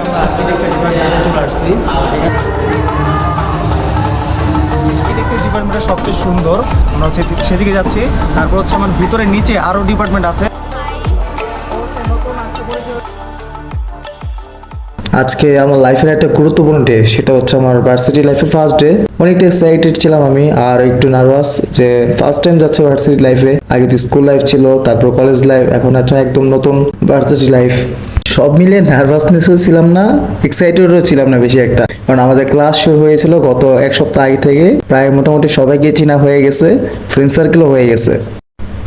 আমরা আর্কিটেকচার ডিপার্টমেন্টে চলে আসছি। আর্কিটেকচার ডিপার্টমেন্টটা সবচেয়ে সুন্দর, আমরা হচ্ছে সেদিকে যাচ্ছি। তারপর হচ্ছে আমার ভিতরে নিচে আরও ডিপার্টমেন্ট আছে। আজকে আমার লাইফের একটা গুরুত্বপূর্ণ ডে, সেটা হচ্ছে আমার ভার্সিটি লাইফের ফার্স্ট ডে। অনেকটা এক্সাইটেড ছিলাম আমি, আর একটু নার্ভাস যে ফার্স্ট টাইম যাচ্ছে ভার্সিটি লাইফে। আগে তো স্কুল লাইফ ছিল, তারপর কলেজ লাইফ, এখন হচ্ছে একদম নতুন ভার্সিটি লাইফ। সব মিলিয়ে নার্ভাসনেসও ছিলাম না, এক্সাইটেডও ছিলাম না বেশি একটা, কারণ আমাদের ক্লাস শুরু হয়েছিল গত এক সপ্তাহ আগে থেকে। প্রায় মোটামুটি সবাইকে চেনা হয়ে গেছে, ফ্রেন্ড সার্কেলও হয়ে গেছে।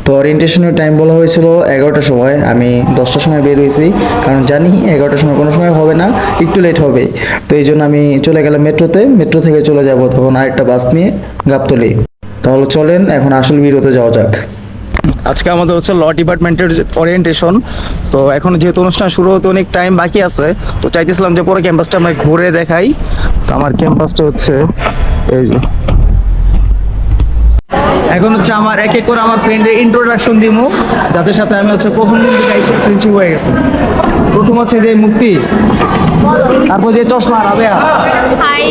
তো ওরিয়েন্টেশনের টাইম বলা হয়েছিল 11টার সময়, আমি 10টার সময় বের হয়েছি, কারণ জানি 11টার সময় কোনো সময় হবে না, একটু লেট হবে। তো এই জন্য আমি চলে গেলাম মেট্রোতে, মেট্রো থেকে চলে যাব তখন আরেকটা বাস নিয়ে গাবতলী। তাহলে চলেন এখন আসল ভিডিওতে যাওয়া যাক। আজকে আমাদের হচ্ছে ল ডিপার্টমেন্টের ওরিয়েন্টেশন। তো এখন যেহেতু অনুষ্ঠান শুরু হতে অনেক টাইম বাকি আছে, তো চাইতেছিলাম যে পরে ক্যাম্পাসটা আমরা ঘুরে দেখাই। তো আমার ক্যাম্পাসটা হচ্ছে এই যে। এখন হচ্ছে আমার এক এক করে আমার ফ্রেন্ডের ইন্ট্রোডাকশন দিব, যাদের সাথে আমি হচ্ছে প্রথম দিন থেকে ফ্রেন্ডশিপ হয়ে গেছে। প্রথম হচ্ছে যে মুক্তি, তারপর যে চশমা রাবেয়া, হাই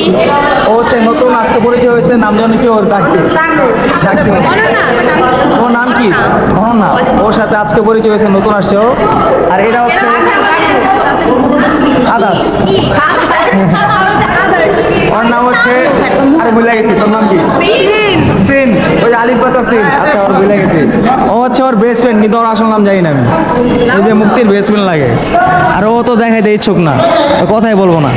ও হচ্ছে নতুন আজকে পরিচয় হয়েছে। নাম জানো কি ওর? ওর নাম কি? না, ওর সাথে আজকে পরিচয় হয়েছে, নতুন আসছে ও। আর এটা হচ্ছে আদার্স, ওর নাম হচ্ছে, আরে ভুলে গেছি, তোর নাম কি? সিন, ওই আলিফ পাতা সিন। আচ্ছা, ওর ভুলে গেছি। ও হচ্ছে ওর বেস্ট ফ্রেন্ড, কিন্তু ওর আসল নাম জানি না আমি। এই যে মুক্তির বেস্ট ফ্রেন্ড লাগে। আর ও তো দেখাইতে ইচ্ছুক না, কথাই বলবো না।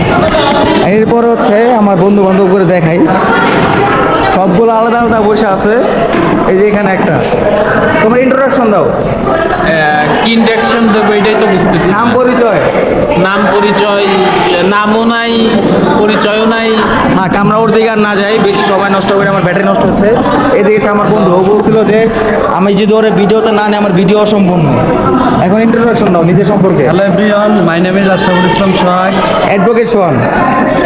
এরপর হচ্ছে আমার বন্ধু বান্ধব করে দেখাই, সবগুলো আলাদা আলাদা বসে আছে। এই যে এখানে একটা, তোমার ইন্ট্রোডাকশন দাও। কি ইন্ডাকশন দেবো এটাই তো বুঝতেছি না। নাম পরিচয়? নাম পরিচয়, নামও নাই, পরিচয়ও নাই। থাক, আমরা ওর দিকে আর না যাই, বেশি সময় নষ্ট করে আমার ব্যাটারি নষ্ট হচ্ছে। এদিকে আমার বন্ধু, ও বলছিল যে আমি যদি ওর ভিডিওতে না নেই আমার ভিডিও অসম্পূর্ণ। এখন ইন্ট্রোডাকশন দাও নিজের সম্পর্কে। Hello everyone, my name is Ashraful Islam Sohag. Advocate Sohan.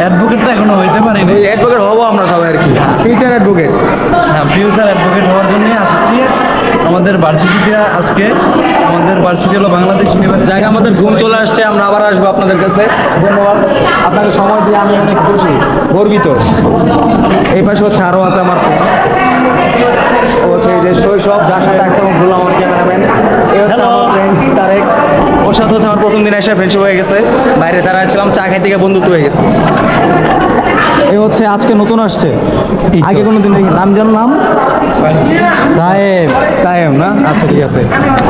Advocate তো এখনো হইতে পারিনি। অ্যাডভোকেট হবো আমরা সবাই আর কি, টিচার অ্যাডভোকেট। হ্যাঁ, ফিউচার অ্যাডভোকেট হওয়ার জন্য আসছি আমাদের ভার্সিটিতে। আজকে আমাদের ভার্সিটি হলো বাংলাদেশ ইউনিভার্সিটি। জায়গা আমাদের ঘুম চলে আসছে, আমরা আবার আসবো আপনাদের কাছে। ধন্যবাদ, আপনাকে সময় দিয়ে আমি অনেক খুশি, গর্বিত। এই পাশে হচ্ছে আরও আছে আমার friend। ও হচ্ছে এই যে শৈশব, যার সাথে একদম ভুলাম আমার ক্যামেরাম্যান। এই হচ্ছে আমার ফ্রেন্ড তারেক, ওর সাথে হচ্ছে আমার প্রথম দিন এসে ফ্রেন্ডশিপ হয়ে গেছে। বাইরে দাঁড়াচ্ছিলাম, চা খাই থেকে বন্ধুত্ব হয়ে গেছে। এই হচ্ছে আজকে নতুন আসছে, আগে কোনো দিন দেখি। নাম জানো? নাম সাহেব। সাহেব না? আচ্ছা ঠিক আছে,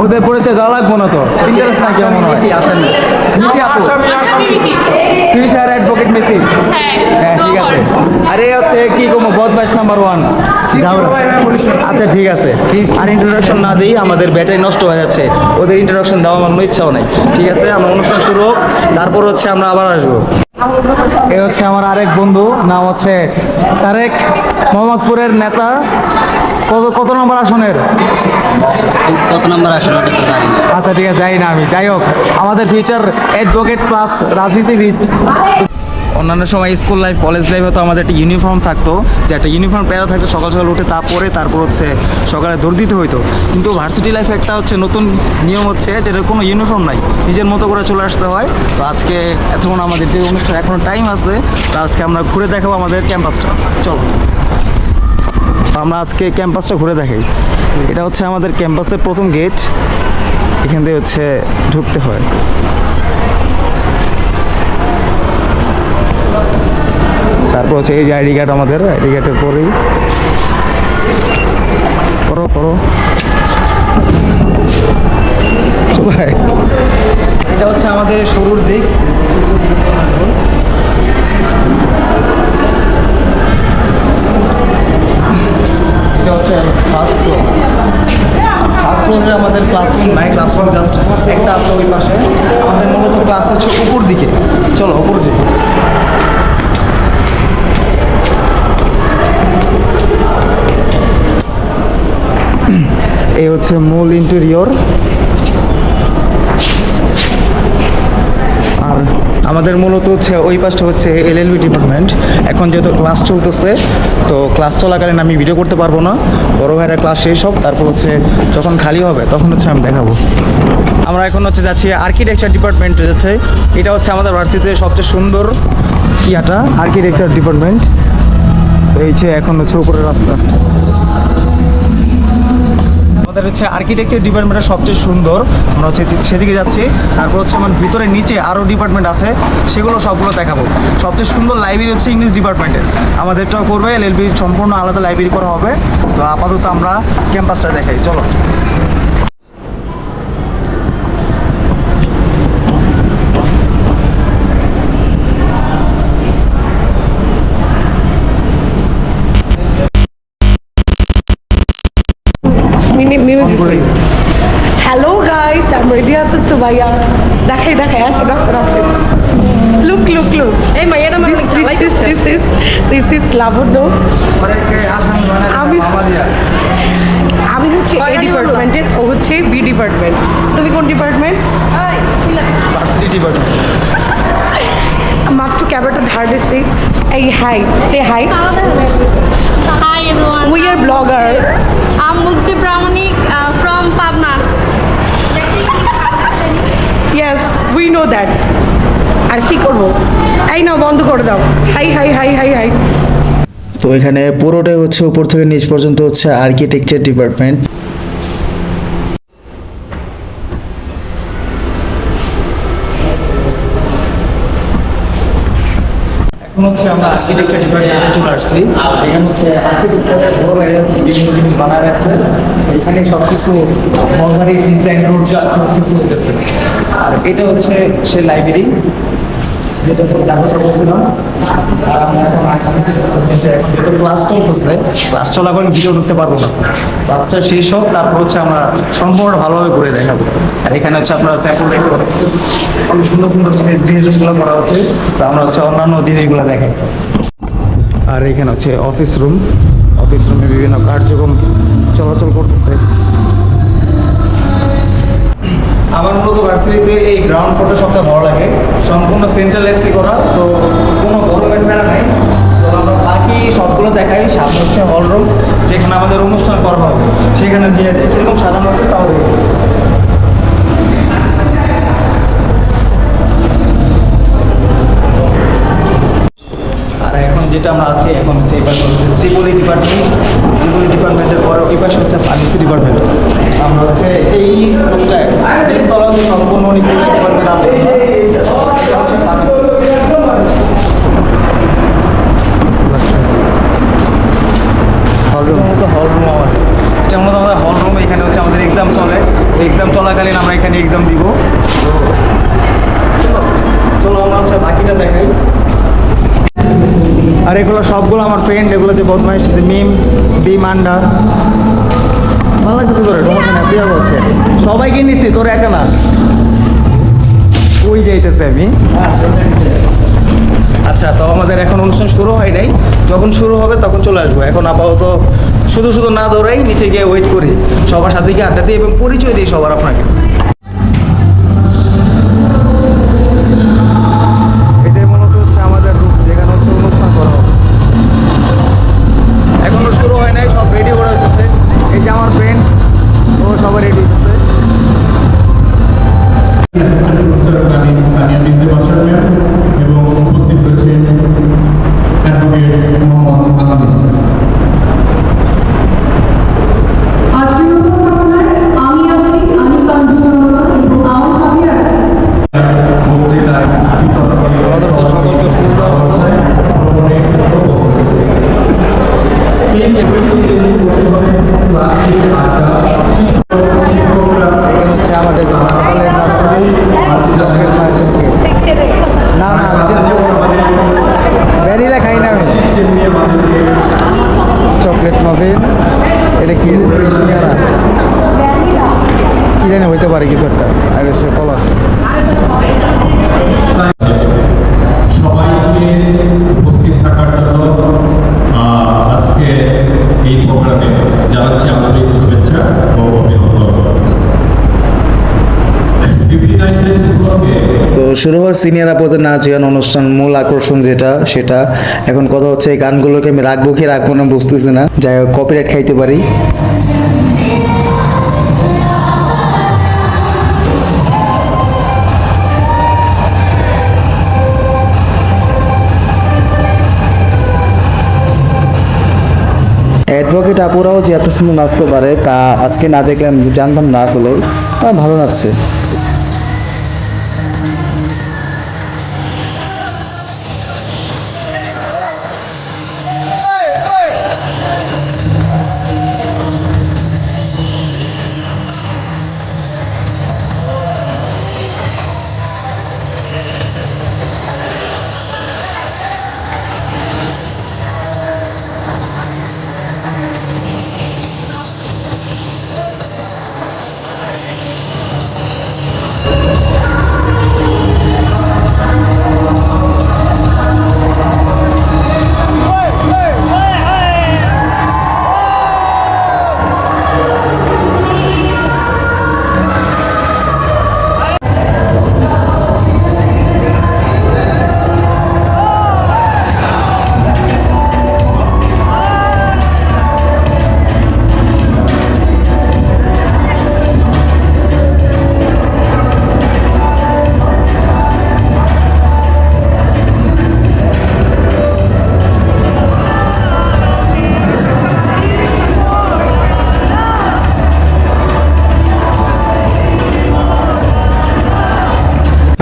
ওদের পরিচয় দেওয়া লাগবো না তো, ইন্টারেস্ট না কেমন হয়? মিতি আপু, ফিউচার অ্যাডভোকেট মিতি। হ্যাঁ ঠিক আছে। আরে হচ্ছে কি কোনো বদমাইশ নাম্বার 1। আচ্ছা ঠিক আছে, আর ইন্ট্রোডাকশন না দিই, আমাদের ব্যাটারি নষ্ট হয়ে যাচ্ছে। ওদের ইন্ট্রোডাকশন দেওয়া আমার কোনো ইচ্ছাও নাই। ঠিক আছে, আমার অনুষ্ঠান শুরু হোক, তারপর হচ্ছে আমরা আবার আসবো। এ হচ্ছে আমার আরেক বন্ধু, নাম হচ্ছে তারেক, মোহাম্মদপুরের নেতা। কত নম্বর আসনের? কত নম্বর আসলে জানি না। আচ্ছা ঠিক আছে, যাই না আমি। যাই হোক, আমাদের ফিউচার অ্যাডভোকেট প্লাস রাজনীতিবিদ। অন্যান্য সময় স্কুল লাইফ, কলেজ লাইফে তো আমাদের একটা ইউনিফর্ম থাকতো, যে একটা ইউনিফর্ম প্যারা থাকতো, সকাল সকাল উঠে তারপর হচ্ছে সকালে দৌড় দিতে হইতো। কিন্তু ভার্সিটি লাইফে একটা হচ্ছে নতুন নিয়ম হচ্ছে, যেটা কোনো ইউনিফর্ম নাই, নিজের মতো করে চলে আসতে হয়। তো আজকে এতক্ষণ আমাদের যে অনুষ্ঠান, এখনও টাইম আছে, তো আজকে আমরা ঘুরে দেখাবো আমাদের ক্যাম্পাসটা। চলো আমরা আজকে ক্যাম্পাসটা ঘুরে দেখাই। এটা হচ্ছে আমাদের ক্যাম্পাসের প্রথম গেট, এখান থেকে হচ্ছে ঢুকতে হয়। তারপর হচ্ছে এই যে আইডি কার্ড, আমাদের আইডি কার্ডের পরেই করো এটা হচ্ছে আমাদের শুরুর দিক। এটা হচ্ছে ফার্স্ট ফ্লোর। ফার্স্ট ফ্লোরে আমাদের ক্লাসরুম নাই, ক্লাসরুম জাস্ট একটা আছে ওই পাশে। আমাদের মূলত ক্লাস হচ্ছে উপর দিকে। চলো উপর দিকে। এই হচ্ছে মূল ইন্টেরিয়র। আর আমাদের মূলত হচ্ছে ওই পাশটা হচ্ছে এলএলবি ডিপার্টমেন্ট। এখন যেহেতু ক্লাস চলতেছে, তো ক্লাস চলাকালীন আমি ভিডিও করতে পারবো না। বড় ভাইরা ক্লাস শেষ হোক, তারপর হচ্ছে যখন খালি হবে তখন হচ্ছে আমি দেখাবো। আমরা এখন হচ্ছে যাচ্ছি আর্কিটেকচার ডিপার্টমেন্টে যাচ্ছে। এটা হচ্ছে আমাদের ভার্সিটিতে সবচেয়ে সুন্দর ইয়াটা, আর্কিটেকচার ডিপার্টমেন্ট। এই যে এখন হচ্ছে উপরের রাস্তা। আমাদের হচ্ছে আর্কিটেকচার ডিপার্টমেন্টটা সবচেয়ে সুন্দর, আমরা হচ্ছে সেদিকে যাচ্ছি। তারপর হচ্ছে আমার ভিতরে নিচে আরও ডিপার্টমেন্ট আছে, সেগুলো সবগুলো দেখাবো। সবচেয়ে সুন্দর লাইব্রেরি হচ্ছে ইংলিশ ডিপার্টমেন্টের, আমাদেরটাও করবে, এলএলবি সম্পূর্ণ আলাদা লাইব্রেরি করা হবে। তো আপাতত আমরা ক্যাম্পাসটা দেখাই, চলো। Hello guys, I'm Radia Subaya. দেখাই আসে আসে। Look. এই মাইয়াটা মানে চালাইতেছে। This is লাবণ্য। আমি হচ্ছে A ডিপার্টমেন্টের, ও হচ্ছে B ডিপার্টমেন্ট। তুমি কোন ডিপার্টমেন্ট? Varsity department. মাত্র ক্যামেরাটা ধার দিছি। এই হাই, সে hi. Hi everyone. We are blogger. I'm Mukti Pramanik from Pabna. Yes, we know that. আর কি করব? এই নাও বন্ধ করে দাও। হাই। তো এখানে পুরোটাই হচ্ছে উপর থেকে নিচ পর্যন্ত হচ্ছে আর্কিটেকচার ডিপার্টমেন্ট। এখন হচ্ছে আমরা আর্কিটেকচার ডিপার্টমেন্টে চলে আসছি। এখানে হচ্ছে আর্কিটেকচারের বড় বিভিন্ন জিনিস বানানো আছে। এখানে সব কিছু মজারের ডিজাইন রোড সব কিছু হতেছে। আর এটা হচ্ছে সেই লাইব্রেরি যেটা তো ব্যবহার করছিলাম। আর আমরা এখন যেহেতু ক্লাস চলতেছে, ক্লাস চলাকালীন ভিডিও ঢুকতে পারবো না। ক্লাসটা শেষ হোক, তারপর হচ্ছে আমরা সম্পূর্ণ ভালোভাবে ঘুরে দেখাবো। আর এখানে হচ্ছে আপনারা স্যাম্পল দেখতে পাচ্ছেন, অনেক সুন্দর জিনিসগুলো করা হচ্ছে। তো আমরা হচ্ছে অন্যান্য জিনিসগুলো দেখাই। আর এখানে হচ্ছে অফিস রুমে বিভিন্ন কার্যক্রম চলাচল করতেছে। আমার মূলত ভার্সিটিতে এই গ্রাউন্ড ফ্লোরটা সবচেয়ে ভালো লাগে, সম্পূর্ণ সেন্ট্রালাইজড করা, তো কোনো গরমের প্যারা নাই। তো আমরা বাকি সবগুলো দেখাই। সামনে হচ্ছে হলরুম, যেখানে আমাদের অনুষ্ঠান করা হবে, সেখানে দিয়ে কীরকম সাজানো আছে তাও দেখি। আর এখন যেটা আমরা আছি, এখন হচ্ছে এই পাশে হচ্ছে ত্রিপলি ডিপার্টমেন্টের পরে ওই পাশে হচ্ছে ফার্মেসি ডিপার্টমেন্ট। আমরা হচ্ছে এই রুমটায় নিচতলা যে সম্পূর্ণ অনেকগুলো ডিপার্টমেন্ট আছে, এটা হচ্ছে ফার্মেসি। হলরুম আমাদের এটা মূলত আমাদের হলরুম। এখানে হচ্ছে আমাদের এক্সাম চলে, এক্সাম চলাকালীন আমরা এখানে এক্সাম দিব। তো চলো আমরা হচ্ছে বাকিটা দেখাই। আর এগুলো সবগুলো আমার ফ্রেন্ড, এগুলো যে বদমাইশ, যে বিম আন্ডা, ভালো লাগতেছে তোর, সমস্যা না, তুই অবস্থা সবাইকে নিছি, তোর একা না। ওই যাইতেছে আমি। আচ্ছা, তো আমাদের এখন অনুষ্ঠান শুরু হয় নাই, যখন শুরু হবে তখন চলে আসবো। এখন আপাতত শুধু না দৌড়াই, নিচে গিয়ে ওয়েট করি, সবার সাথে গিয়ে আড্ডা দিই এবং পরিচয় দিই সবার আপনাকে। এটাই মূলত হচ্ছে আমাদের রুম, যেখানে হচ্ছে অনুষ্ঠান করা হবে। এখনো শুরু হয় নাই, সব রেডি করা হচ্ছে। এই যে আমার ফ্রেন্ড, ও সবাই রেডি হচ্ছে। স্থানীয় বিদ্যা বাসার এবং উপস্থিত রয়েছে অ্যাডভোকেট মোহাম্মদ আলামিন স্যার। আজকের উপস্থাপনায় আমি আছি, আমি কাঞ্জুমান এবং আমার সাথে আছে বক্তৃতায় আমাদের তো সকলকে ফুল দেওয়া হলো। এখানে হচ্ছে আমাদের সকালের নাস্তা। না ভ্যানিলা খাই না আমি, চকলেট মাফিন। এটা কি সিঙ্গারা কি জানি হইতে পারে কিছু একটা, আর হচ্ছে কলা। সবাইকে উপস্থিত থাকার জন্য আজকে এই প্রোগ্রামে জানাচ্ছি আন্তরিক শুভেচ্ছা ও অভিনন্দন। 59 ডেজ উপলক্ষে তো শুরু হওয়ার সিনিয়র আপদের নাচ গান অনুষ্ঠান, মূল আকর্ষণ সেটা। এখন কথা হচ্ছে এই গানগুলোকে আমি রাখবো কি রাখবো না বুঝতেছি না, যাই হোক কপিরাইট খাইতে পারি। আপুরাও যে এত সুন্দর নাচতে পারে তা আজকে না দেখলে আমি জানতাম না আসলে। ভালো লাগছে।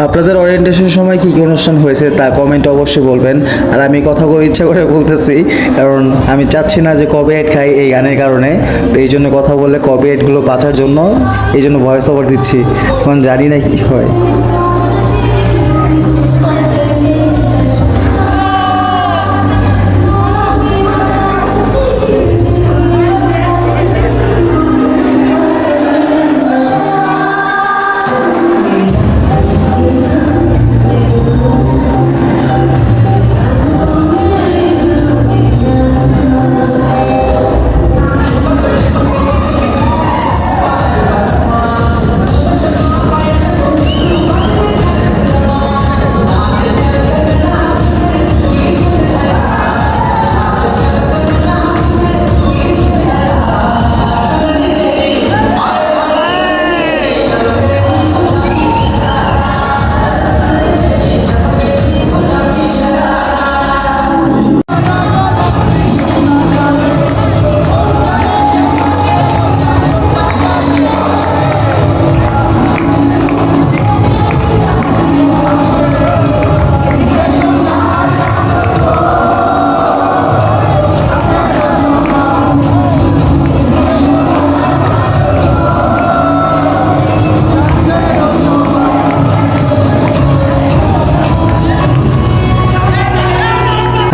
আপনাদের ওরিয়েন্টেশন সময় কি কি অনুষ্ঠান হয়েছে তা কমেন্টে অবশ্যই বলবেন। আর আমি কথা বলে ইচ্ছা করে বলতেছি, কারণ আমি চাচ্ছি না যে কপি রাইট খাই এই গানের কারণে। তো এই জন্য কথা বললে কপি রাইটগুলো বাঁচার জন্য এই জন্য ভয়েস ওভার দিচ্ছি। এখন জানি না কি হয়।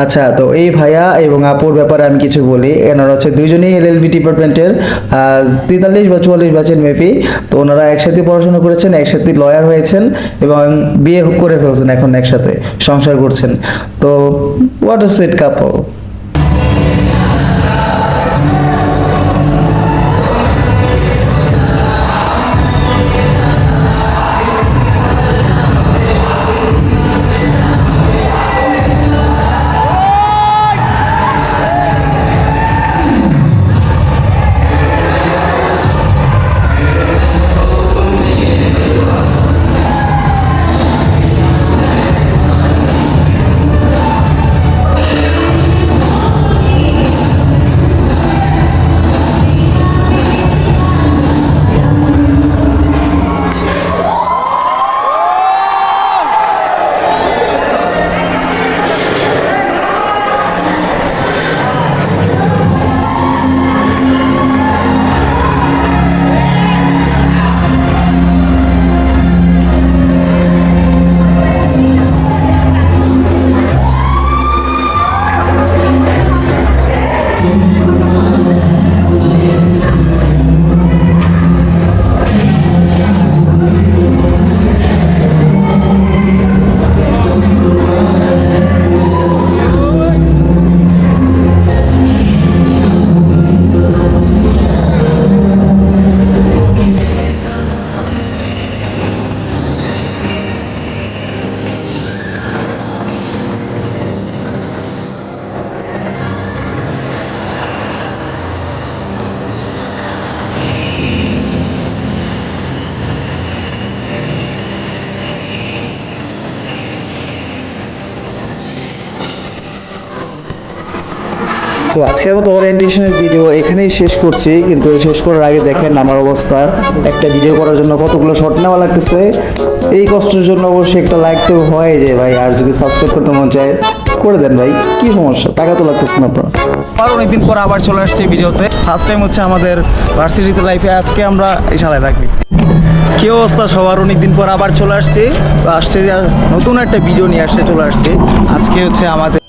আচ্ছা, তো এই ভাইয়া এবং আপুর ব্যাপারে আমি কিছু বলি। এনারা হচ্ছে দুইজনেই এলএলবি ডিপার্টমেন্টের 43 বা 44 ব্যাচের মেপি। তো ওনারা একসাথে পড়াশোনা করেছেন, একসাথে লয়ার হয়েছেন এবং বিয়ে করে ফেলছেন, এখন একসাথে সংসার করছেন। তো হোয়াট আ সুইট কাপল। তো আজকের মতো ওরিয়েন্টেশনের ভিডিও এখানেই শেষ করছি, কিন্তু শেষ করার আগে দেখেন আমার অবস্থা। একটা ভিডিও করার জন্য কতগুলো শট নেওয়া লাগতেছে। এই কষ্টের জন্য অবশ্যই একটা লাইক তো হয়ে যায় ভাই, আর যদি সাবস্ক্রাইব করতে মন চায় করে দেন ভাই, কি সমস্যা, টাকা তো লাগতেছে না আপনার। আর অনেকদিন পর আবার চলে আসছে ভিডিওতে। ফার্স্ট টাইম হচ্ছে আমাদের ভার্সিটিতে লাইফে। আজকে আমরা এই শালায় রাখি কি অবস্থা সবার, অনেকদিন পর আবার চলে আসছে। তো আসছে নতুন একটা ভিডিও নিয়ে আসছে, চলে আসছে। আজকে হচ্ছে আমাদের